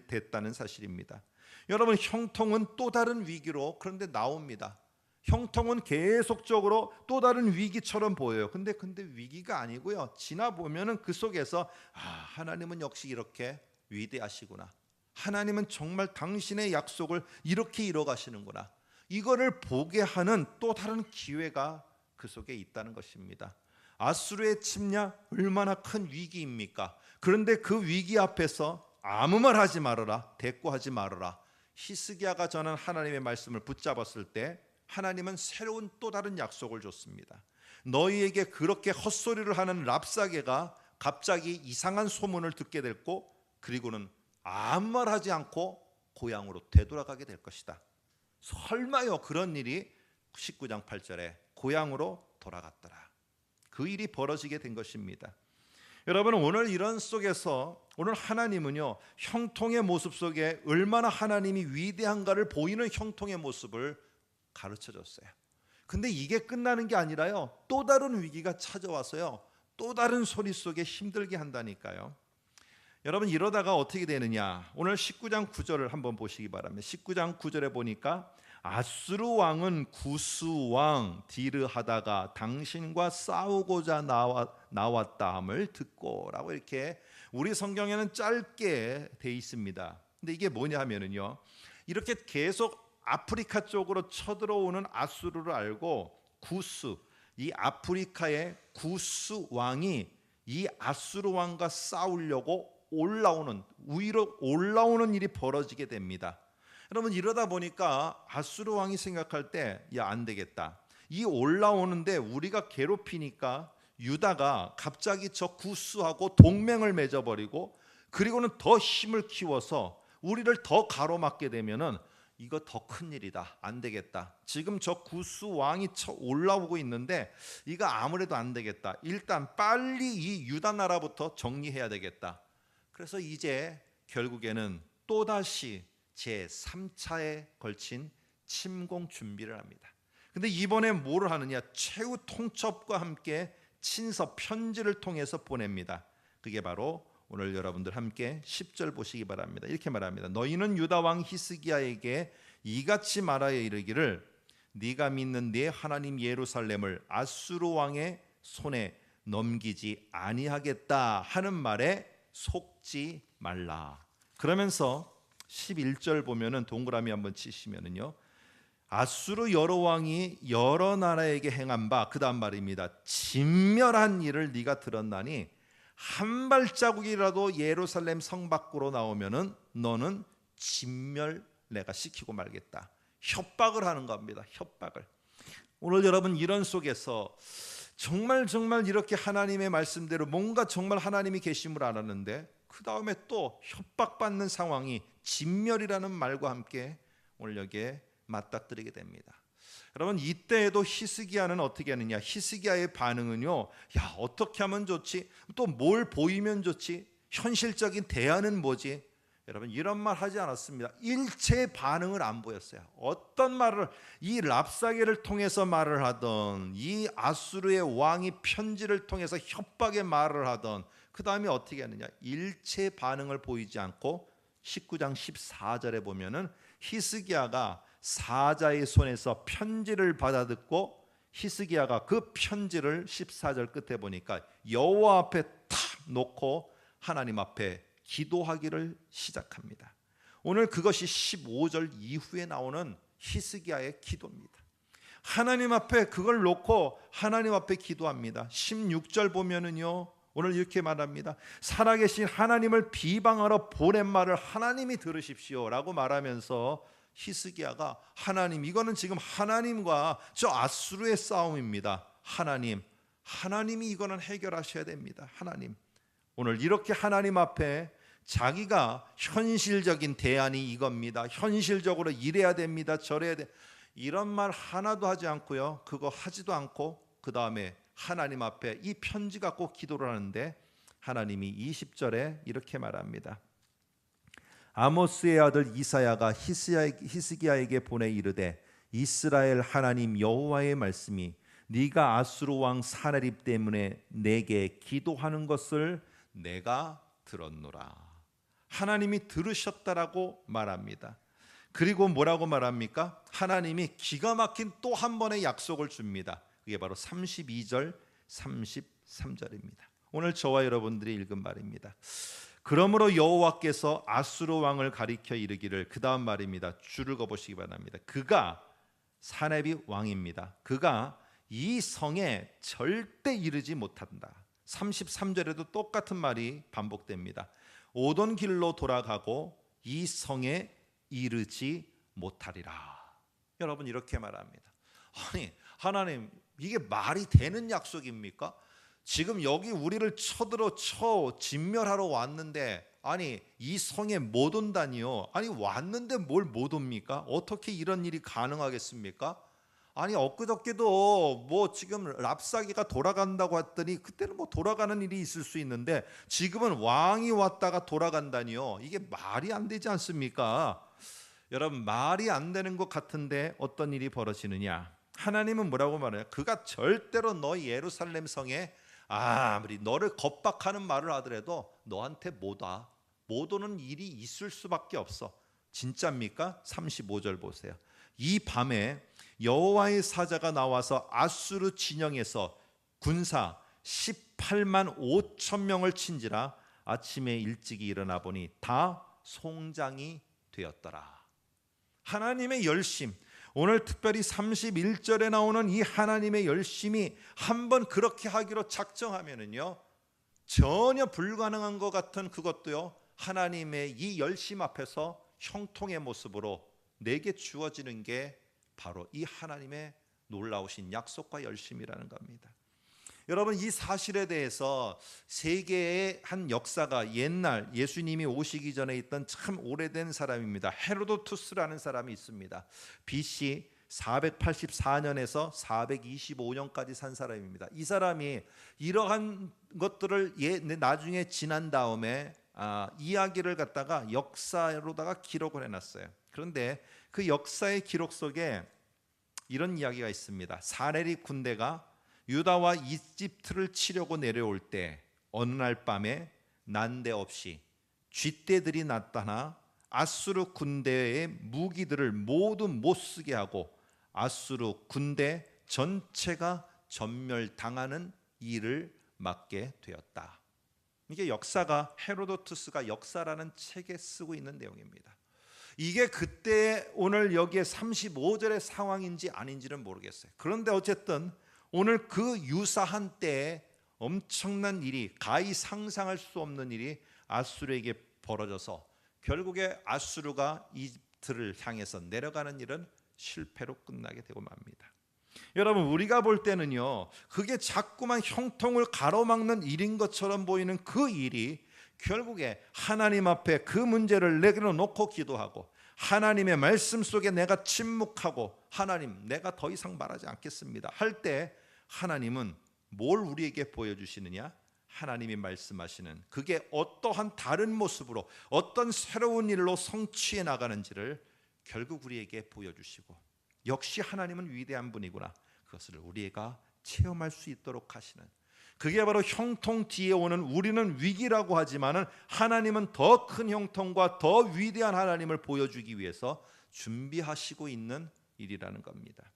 됐다는 사실입니다. 여러분, 형통은 또 다른 위기로 그런데 나옵니다. 형통은 계속적으로 또 다른 위기처럼 보여요. 근데 위기가 아니고요, 지나보면은 그 속에서 하나님은 역시 이렇게 위대하시구나, 하나님은 정말 당신의 약속을 이렇게 이뤄가시는구나, 이거를 보게 하는 또 다른 기회가 그 속에 있다는 것입니다. 아수르의 침략, 얼마나 큰 위기입니까? 그런데 그 위기 앞에서 아무 말 하지 말아라, 대꾸하지 말아라. 히스기야가 전한 하나님의 말씀을 붙잡았을 때 하나님은 새로운 또 다른 약속을 줬습니다. 너희에게 그렇게 헛소리를 하는 랍사게가 갑자기 이상한 소문을 듣게 됐고, 그리고는 아무 말 하지 않고 고향으로 되돌아가게 될 것이다. 설마요, 그런 일이 19장 8절에 고향으로 돌아갔더라. 그 일이 벌어지게 된 것입니다. 여러분, 오늘 이런 속에서 오늘 하나님은요, 형통의 모습 속에 얼마나 하나님이 위대한가를 보이는 형통의 모습을 가르쳐 줬어요. 근데 이게 끝나는 게 아니라요, 또 다른 위기가 찾아와서요, 또 다른 소리 속에 힘들게 한다니까요. 여러분, 이러다가 어떻게 되느냐? 오늘 19장 9절을 한번 보시기 바랍니다. 19장 9절에 보니까 아수르 왕은 구스 왕 디르하다가 당신과 싸우고자 나왔다 함을 듣고라고 이렇게 우리 성경에는 짧게 돼 있습니다. 근데 이게 뭐냐 하면은요, 이렇게 계속 아프리카 쪽으로 쳐들어오는 아수르를 알고 구스, 이 아프리카의 구스 왕이 이 아수르 왕과 싸우려고 위로 올라오는 일이 벌어지게 됩니다. 여러분, 이러다 보니까 아수르 왕이 생각할 때, 야, 안 되겠다, 이 올라오는데 우리가 괴롭히니까 유다가 갑자기 저 구스하고 동맹을 맺어버리고, 그리고는 더 힘을 키워서 우리를 더 가로막게 되면은 이거 더 큰일이다, 안 되겠다, 지금 저 구스 왕이 올라오고 있는데 이거 아무래도 안 되겠다, 일단 빨리 이 유다 나라부터 정리해야 되겠다. 그래서 이제 결국에는 또다시 제3차에 걸친 침공 준비를 합니다. 근데 이번에 뭐를 하느냐? 최후 통첩과 함께 친서 편지를 통해서 보냅니다. 그게 바로 오늘 여러분들 함께 10절 보시기 바랍니다. 이렇게 말합니다. 너희는 유다 왕 히스기야에게 이같이 말하여 이르기를, 네가 믿는 네 하나님 예루살렘을 아수르 왕의 손에 넘기지 아니하겠다 하는 말에 속지 말라. 그러면서 11절 보면은 동그라미 한번 치시면은요, 아수르 여러 왕이 여러 나라에게 행한 바, 그다음 말입니다, 진멸한 일을 네가 들었나니 한 발자국이라도 예루살렘 성 밖으로 나오면은 너는 진멸 내가 시키고 말겠다. 협박을 하는 겁니다. 협박을. 오늘 여러분, 이런 속에서 정말 이렇게 하나님의 말씀대로 뭔가 정말 하나님이 계심을 알았는데 그 다음에 또 협박받는 상황이 진멸이라는 말과 함께 오늘 여기에 맞닥뜨리게 됩니다. 여러분, 이때에도 히스기야는 어떻게 하느냐? 히스기야의 반응은요, 야, 어떻게 하면 좋지? 또 뭘 보이면 좋지? 현실적인 대안은 뭐지? 여러분 이런 말 하지 않았습니다. 일체의 반응을 안 보였어요. 어떤 말을 이 랍사게를 통해서 말을 하던 이 아수르의 왕이 편지를 통해서 협박의 말을 하던 그 다음에 어떻게 하느냐 일체의 반응을 보이지 않고 19장 14절에 보면은 히스기야가 사자의 손에서 편지를 받아 듣고 히스기야가 그 편지를 14절 끝에 보니까 여호와 앞에 탁 놓고 하나님 앞에 기도하기를 시작합니다. 오늘 그것이 15절 이후에 나오는 히스기야의 기도입니다. 하나님 앞에 그걸 놓고 하나님 앞에 기도합니다. 16절 보면은요 오늘 이렇게 말합니다. 살아계신 하나님을 비방하러 보낸 말을 하나님이 들으십시오 라고 말하면서 히스기야가 하나님, 이거는 지금 하나님과 저 아수르의 싸움입니다. 하나님이 이거는 해결하셔야 됩니다. 하나님, 오늘 이렇게 하나님 앞에 자기가 현실적인 대안이 이겁니다. 현실적으로 이래야 됩니다. 저래야 돼. 이런 말 하나도 하지 않고요. 그거 하지도 않고 그 다음에 하나님 앞에 이 편지 갖고 기도를 하는데 하나님이 20절에 이렇게 말합니다. 아모스의 아들 이사야가 히스기야에게 보내 이르되 이스라엘 하나님 여호와의 말씀이 네가 아수르 왕 사나립 때문에 내게 기도하는 것을 내가 들었노라. 하나님이 들으셨다라고 말합니다. 그리고 뭐라고 말합니까? 하나님이 기가 막힌 또 한 번의 약속을 줍니다. 그게 바로 32절 33절입니다. 오늘 저와 여러분들이 읽은 말입니다. 그러므로 여호와께서 아수르 왕을 가리켜 이르기를, 그 다음 말입니다. 줄을 그어보시기 바랍니다. 그가 사네비 왕입니다. 그가 이 성에 절대 이르지 못한다. 33절에도 똑같은 말이 반복됩니다. 오던 길로 돌아가고 이 성에 이르지 못하리라. 여러분 이렇게 말합니다. 아니 하나님, 이게 말이 되는 약속입니까? 지금 여기 우리를 진멸하러 왔는데 아니 이 성에 못 온다니요? 아니 왔는데 뭘 못 옵니까? 어떻게 이런 일이 가능하겠습니까? 아니 엊그저께도 뭐 지금 랍사게가 돌아간다고 했더니 그때는 뭐 돌아가는 일이 있을 수 있는데 지금은 왕이 왔다가 돌아간다니요? 이게 말이 안 되지 않습니까? 여러분 말이 안 되는 것 같은데 어떤 일이 벌어지느냐? 하나님은 뭐라고 말해요? 그가 절대로 너 예루살렘 성에 아무리 너를 겁박하는 말을 하더라도 너한테 못 오는 일이 있을 수밖에 없어. 진짜입니까? 35절 보세요. 이 밤에 여호와의 사자가 나와서 아수르 진영에서 군사 18만 5천 명을 친지라 아침에 일찍이 일어나 보니 다 송장이 되었더라. 하나님의 열심, 오늘 특별히 31절에 나오는 이 하나님의 열심이 한번 그렇게 하기로 작정하면은요 전혀 불가능한 것 같은 그것도요 하나님의 이 열심 앞에서 형통의 모습으로 내게 주어지는 게 바로 이 하나님의 놀라우신 약속과 열심이라는 겁니다. 여러분 이 사실에 대해서 세계의 한 역사가 옛날 예수님이 오시기 전에 있던 참 오래된 사람입니다. 헤로도투스라는 사람이 있습니다. BC 484년에서 425년까지 산 사람입니다. 이 사람이 이러한 것들을 나중에 지난 다음에 이야기를 갖다가 역사로다가 기록을 해놨어요. 그런데 그 역사의 기록 속에 이런 이야기가 있습니다. 사네립 군대가 유다와 이집트를 치려고 내려올 때 어느 날 밤에 난데없이 쥐떼들이 나타나 아수르 군대의 무기들을 모두 못쓰게 하고 아수르 군대 전체가 전멸당하는 일을 맡게 되었다. 이게 역사가 헤로도투스가 역사라는 책에 쓰고 있는 내용입니다. 이게 그때 오늘 여기에 35절의 상황인지 아닌지는 모르겠어요. 그런데 어쨌든 오늘 그 유사한 때에 엄청난 일이, 가히 상상할 수 없는 일이 아수르에게 벌어져서 결국에 아수르가 이집트를 향해서 내려가는 일은 실패로 끝나게 되고 맙니다. 여러분 우리가 볼 때는요 그게 자꾸만 형통을 가로막는 일인 것처럼 보이는 그 일이 결국에 하나님 앞에 그 문제를 내려놓고 기도하고 하나님의 말씀 속에 내가 침묵하고 하나님 내가 더 이상 말하지 않겠습니다 할 때 하나님은 뭘 우리에게 보여주시느냐? 하나님이 말씀하시는 그게 어떠한 다른 모습으로 어떤 새로운 일로 성취해 나가는지를 결국 우리에게 보여주시고, 역시 하나님은 위대한 분이구나, 그것을 우리가 체험할 수 있도록 하시는, 그게 바로 형통 뒤에 오는, 우리는 위기라고 하지만은 하나님은 더 큰 형통과 더 위대한 하나님을 보여주기 위해서 준비하시고 있는 일이라는 겁니다.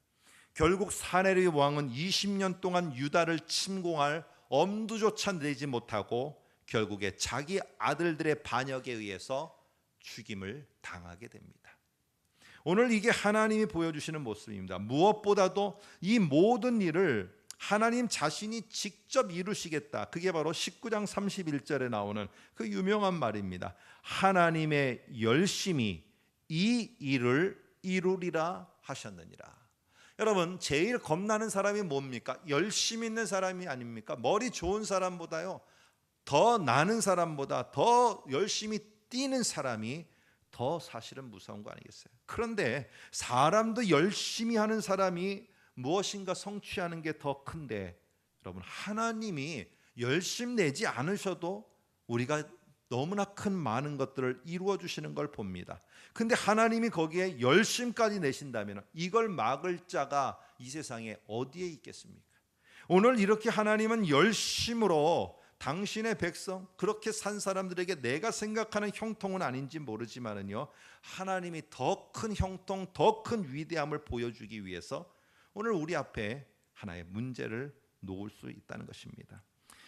결국 사네립 왕은 20년 동안 유다를 침공할 엄두조차 내지 못하고 결국에 자기 아들들의 반역에 의해서 죽임을 당하게 됩니다. 오늘 이게 하나님이 보여주시는 모습입니다. 무엇보다도 이 모든 일을 하나님 자신이 직접 이루시겠다. 그게 바로 19장 31절에 나오는 그 유명한 말입니다. 하나님의 열심히 이 일을 이루리라 하셨느니라. 여러분, 제일 겁나는 사람이 뭡니까? 열심 있는 사람이 아닙니까? 머리 좋은 사람보다요, 더 나는 사람보다 더 열심히 뛰는 사람이 더 사실은 무서운 거 아니겠어요? 그런데 사람도 열심히 하는 사람이 무엇인가 성취하는 게 더 큰데, 여러분, 하나님이 열심 내지 않으셔도 우리가 너무나 큰 많은 것들을 이루어 주시는 걸 봅니다. 근데 하나님이 거기에 열심까지 내신다면 이걸 막을 자가 이 세상에 어디에 있겠습니까? 오늘 이렇게 하나님은 열심으로 당신의 백성, 그렇게 산 사람들에게 내가 생각하는 형통은 아닌지 모르지만은요, 하나님이 더 큰 형통, 더 큰 위대함을 보여주기 위해서 오늘 우리 앞에 하나의 문제를 놓을 수 있다는 것입니다.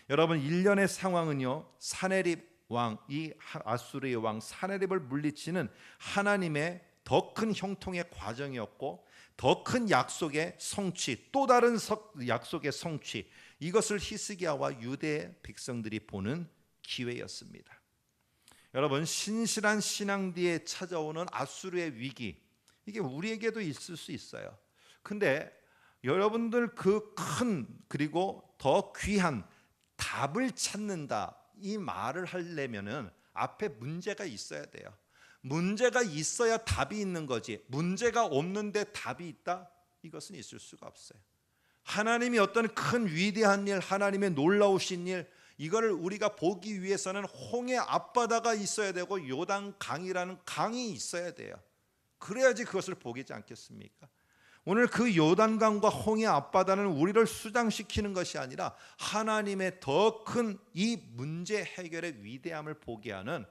여러분, 일련의 상황은요, 사네립 왕, 이 아수르의 왕 사네립을 물리치는 하나님의 더 큰 형통의 과정이었고, 더 큰 약속의 성취, 또 다른 약속의 성취, 이것을 히스기야와 유대 백성들이 보는 기회였습니다. 여러분, 신실한 신앙 뒤에 찾아오는 아수르의 위기, 이게 우리에게도 있을 수 있어요. 근데 여러분들 그 큰, 그리고 더 귀한 답을 찾는다, 이 말을 하려면은 앞에 문제가 있어야 돼요. 문제가 있어야 답이 있는 거지, 문제가 없는데 답이 있다? 이것은 있을 수가 없어요. 하나님이 어떤 큰 위대한 일, 하나님의 놀라우신 일, 이거를 우리가 보기 위해서는 홍해 앞바다가 있어야 되고 요단 강이라는 강이 있어야 돼요. 그래야지 그것을 보겠지 않겠습니까? 오늘 그 요단강과 홍해 앞바다는 우리를 수장시키는 것이 아니라 하나님의 더 큰 이 문제 해결의 위대함을 보게 하는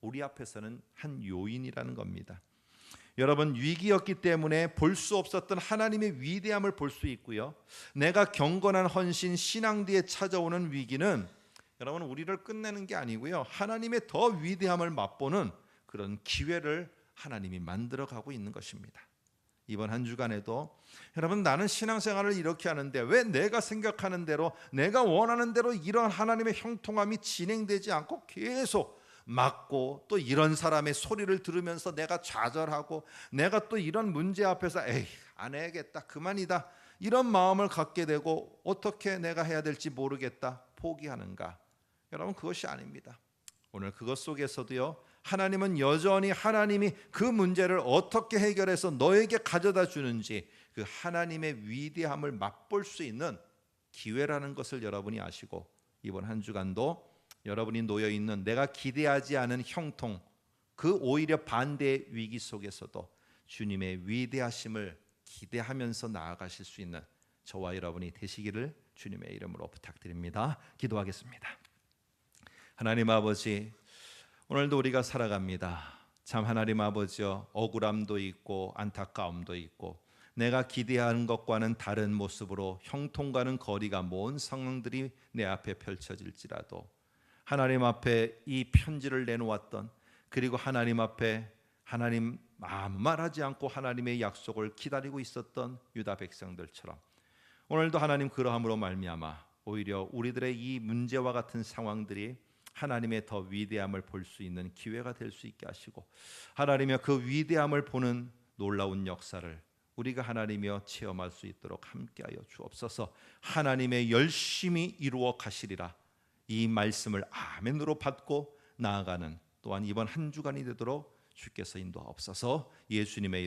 우리 앞에서는 한 요인이라는 겁니다. 여러분, 위기였기 때문에 볼 수 없었던 하나님의 위대함을 볼 수 있고요, 내가 경건한 헌신, 신앙 뒤에 찾아오는 위기는 여러분 우리를 끝내는 게 아니고요, 하나님의 더 위대함을 맛보는 그런 기회를 하나님이 만들어가고 있는 것입니다. 이번 한 주간에도 여러분, 나는 신앙생활을 이렇게 하는데 왜 내가 생각하는 대로, 내가 원하는 대로 이런 하나님의 형통함이 진행되지 않고 계속 막고, 또 이런 사람의 소리를 들으면서 내가 좌절하고, 내가 또 이런 문제 앞에서 에이, 안 해야겠다, 그만이다, 이런 마음을 갖게 되고 어떻게 내가 해야 될지 모르겠다 포기하는가? 여러분, 그것이 아닙니다. 오늘 그것 속에서도요, 하나님은 여전히 하나님이 그 문제를 어떻게 해결해서 너에게 가져다 주는지 그 하나님의 위대함을 맛볼 수 있는 기회라는 것을 여러분이 아시고, 이번 한 주간도 여러분이 놓여 있는 내가 기대하지 않은 형통, 그 오히려 반대의 위기 속에서도 주님의 위대하심을 기대하면서 나아가실 수 있는 저와 여러분이 되시기를 주님의 이름으로 부탁드립니다. 기도하겠습니다. 하나님 아버지, 오늘도 우리가 살아갑니다. 참 하나님 아버지여, 억울함도 있고 안타까움도 있고 내가 기대하는 것과는 다른 모습으로 형통과는 거리가 먼 상황들이 내 앞에 펼쳐질지라도 하나님 앞에 이 편지를 내놓았던, 그리고 하나님 앞에 하나님 아무 말하지 않고 하나님의 약속을 기다리고 있었던 유다 백성들처럼 오늘도 하나님 그러함으로 말미암아 오히려 우리들의 이 문제와 같은 상황들이 하나님의 더 위대함을 볼 수 있는 기회가 될 수 있게 하시고, 하나님의 그 위대함을 보는 놀라운 역사를 우리가 하나님이여 체험할 수 있도록 함께하여 주옵소서. 하나님의 열심히 이루어 가시리라, 이 말씀을 아멘으로 받고 나아가는 또한 이번 한 주간이 되도록 주께서 인도하옵소서. 예수님의 이름